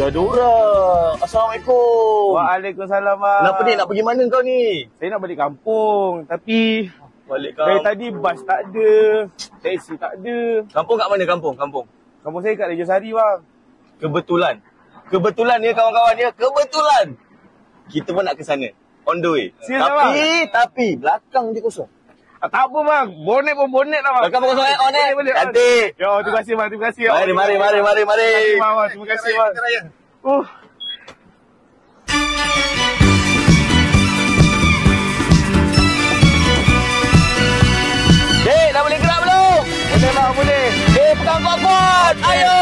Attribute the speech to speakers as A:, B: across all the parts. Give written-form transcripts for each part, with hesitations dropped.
A: ada orang. Assalamualaikum.
B: Waalaikumsalam, bang.
A: Kenapa ni? Nak pergi mana kau ni?
B: Saya nak balik kampung. Tapi
A: Balik
B: dari
A: kampung.
B: tadi bas tak ada. Taksi tak ada.
A: Kampung kat mana kampung? Kampung.
B: Kampung saya kat Raja Sari, bang.
A: Kebetulan. Kebetulan ya kawan-kawan ya. Kebetulan. Kita pun nak ke sana. On the way.
B: Serius,
A: Tapi belakang dia kosong.
B: Tak apa, bang. Bonet pun bonet lah, bang.
A: Belakang pun kosong on eh.
B: Boleh.
A: Cantik.
B: Yo, terima kasih, bang. Terima kasih.
A: Mari.
B: Terima kasih, bang. Terima kasih, bang.
A: Dek, dah boleh gerak belum?
B: Boleh, bang. Boleh.
A: Dek, pegang kuat-kuat. Ayo.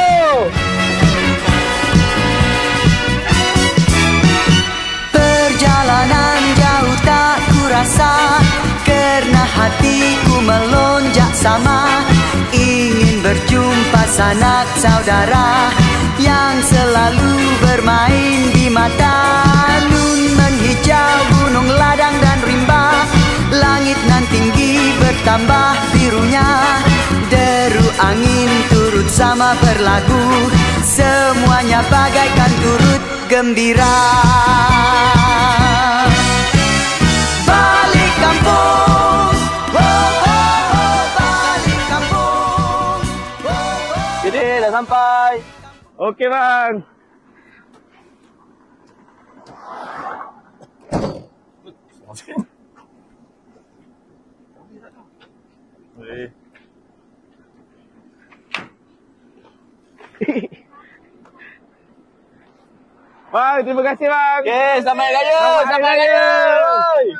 C: Perjalanan jauh tak kurasa, kerana hatiku melonjak sama. Ingin berjumpa sanak saudara yang selalu bermain di mata. Nun menghijau gunung ladang dan rimba, langit nan tinggi bertambah birunya. Deru angin turut sama berlagu, semuanya bagaikan turut gembira. Balik kampung, oh, oh, oh, balik kampung, oh, oh.
A: Jadi, dah sampai.
B: Okey, bang. Bang, terima kasih, bang.
A: Okey, selamat raya.
B: Selamat
A: Selamat
B: Hari
A: raya.
B: Raya.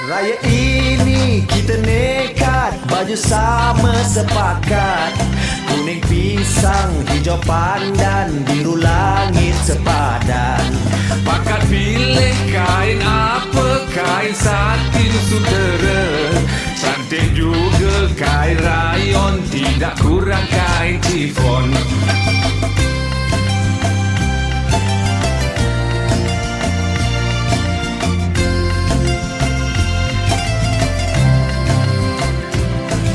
D: Raya ini kita nekat, baju sama sepakat. Kuning pisang, hijau pandan, biru langit sepadan.
E: Pakat pilih kain apa, kain satin sutera. Cantik juga kain rayon, tidak kurang kain chiffon.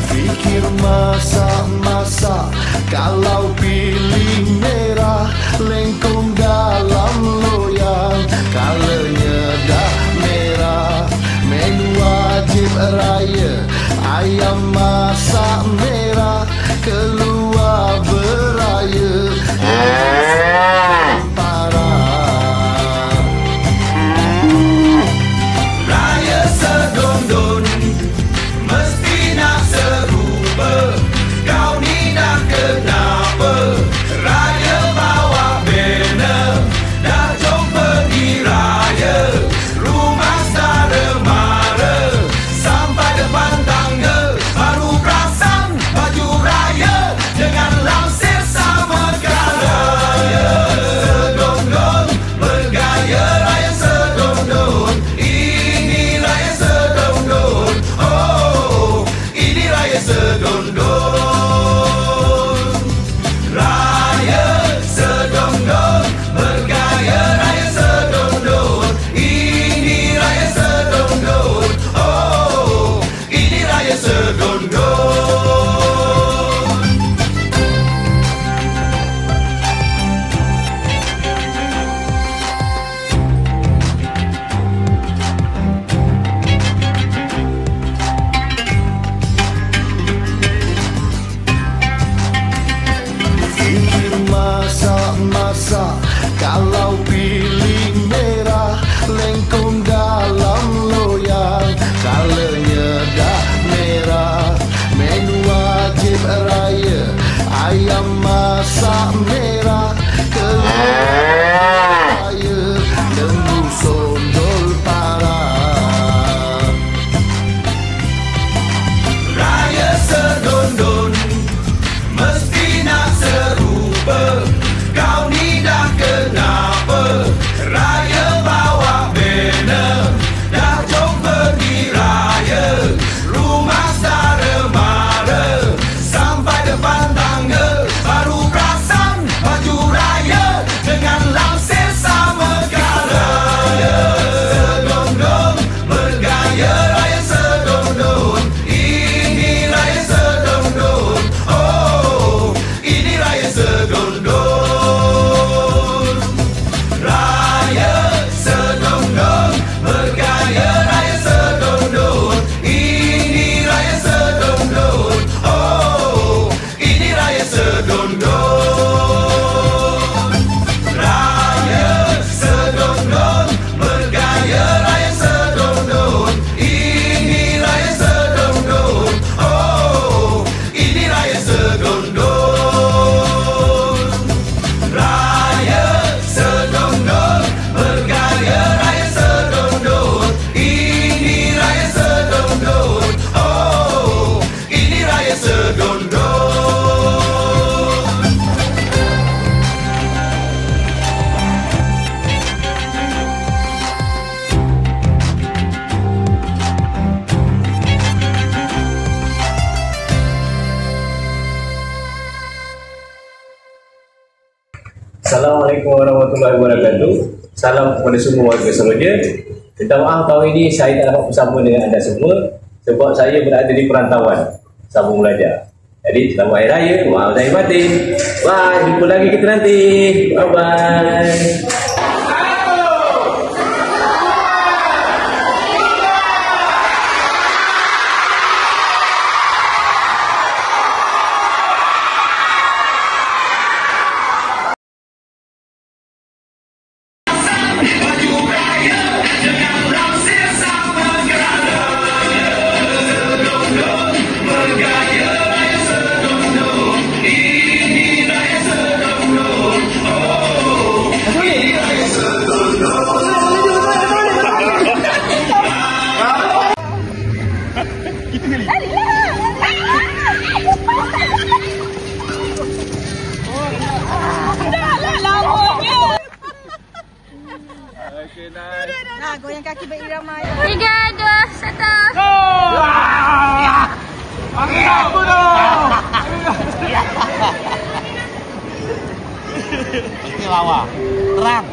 D: Fikir masak-masak, kalau pilih merah, lengkung dalam loyang. Kalanya dah merah, menu wajib raya. Ayam masak merah, keluar beraya. Parah. Raya segondon, mesti nak serupa. Kau ni dah kenapa?
F: warahmatullahi wabarakatuh. Salam kepada semua warga Seroja. Minta maaf tahun ini saya tak dapat bersama dengan anda semua sebab saya berada di perantauan sambung belajar. Jadi selamat Hari Raya, maaf lahir batin. Bye, jumpa lagi kita nanti. Bye bye.
G: Nah, goyang kaki berirama.
H: 3, 2, 1.
B: Go! Okey, aku dong. Ini lawa. Terang.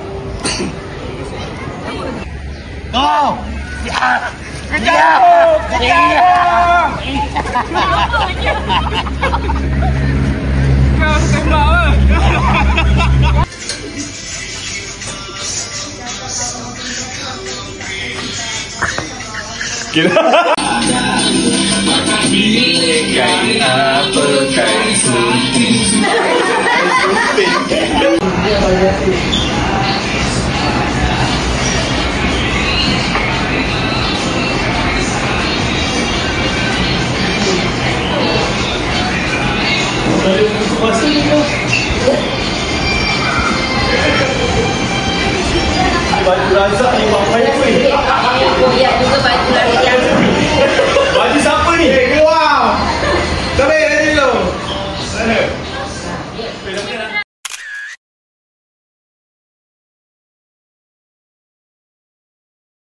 B: Go! Siap. Kejar. Kejar. Kau tembak.
E: Kain apa kain sunting.
F: Baju razak ni pakai apa ni?
H: Koyak juga baju lari.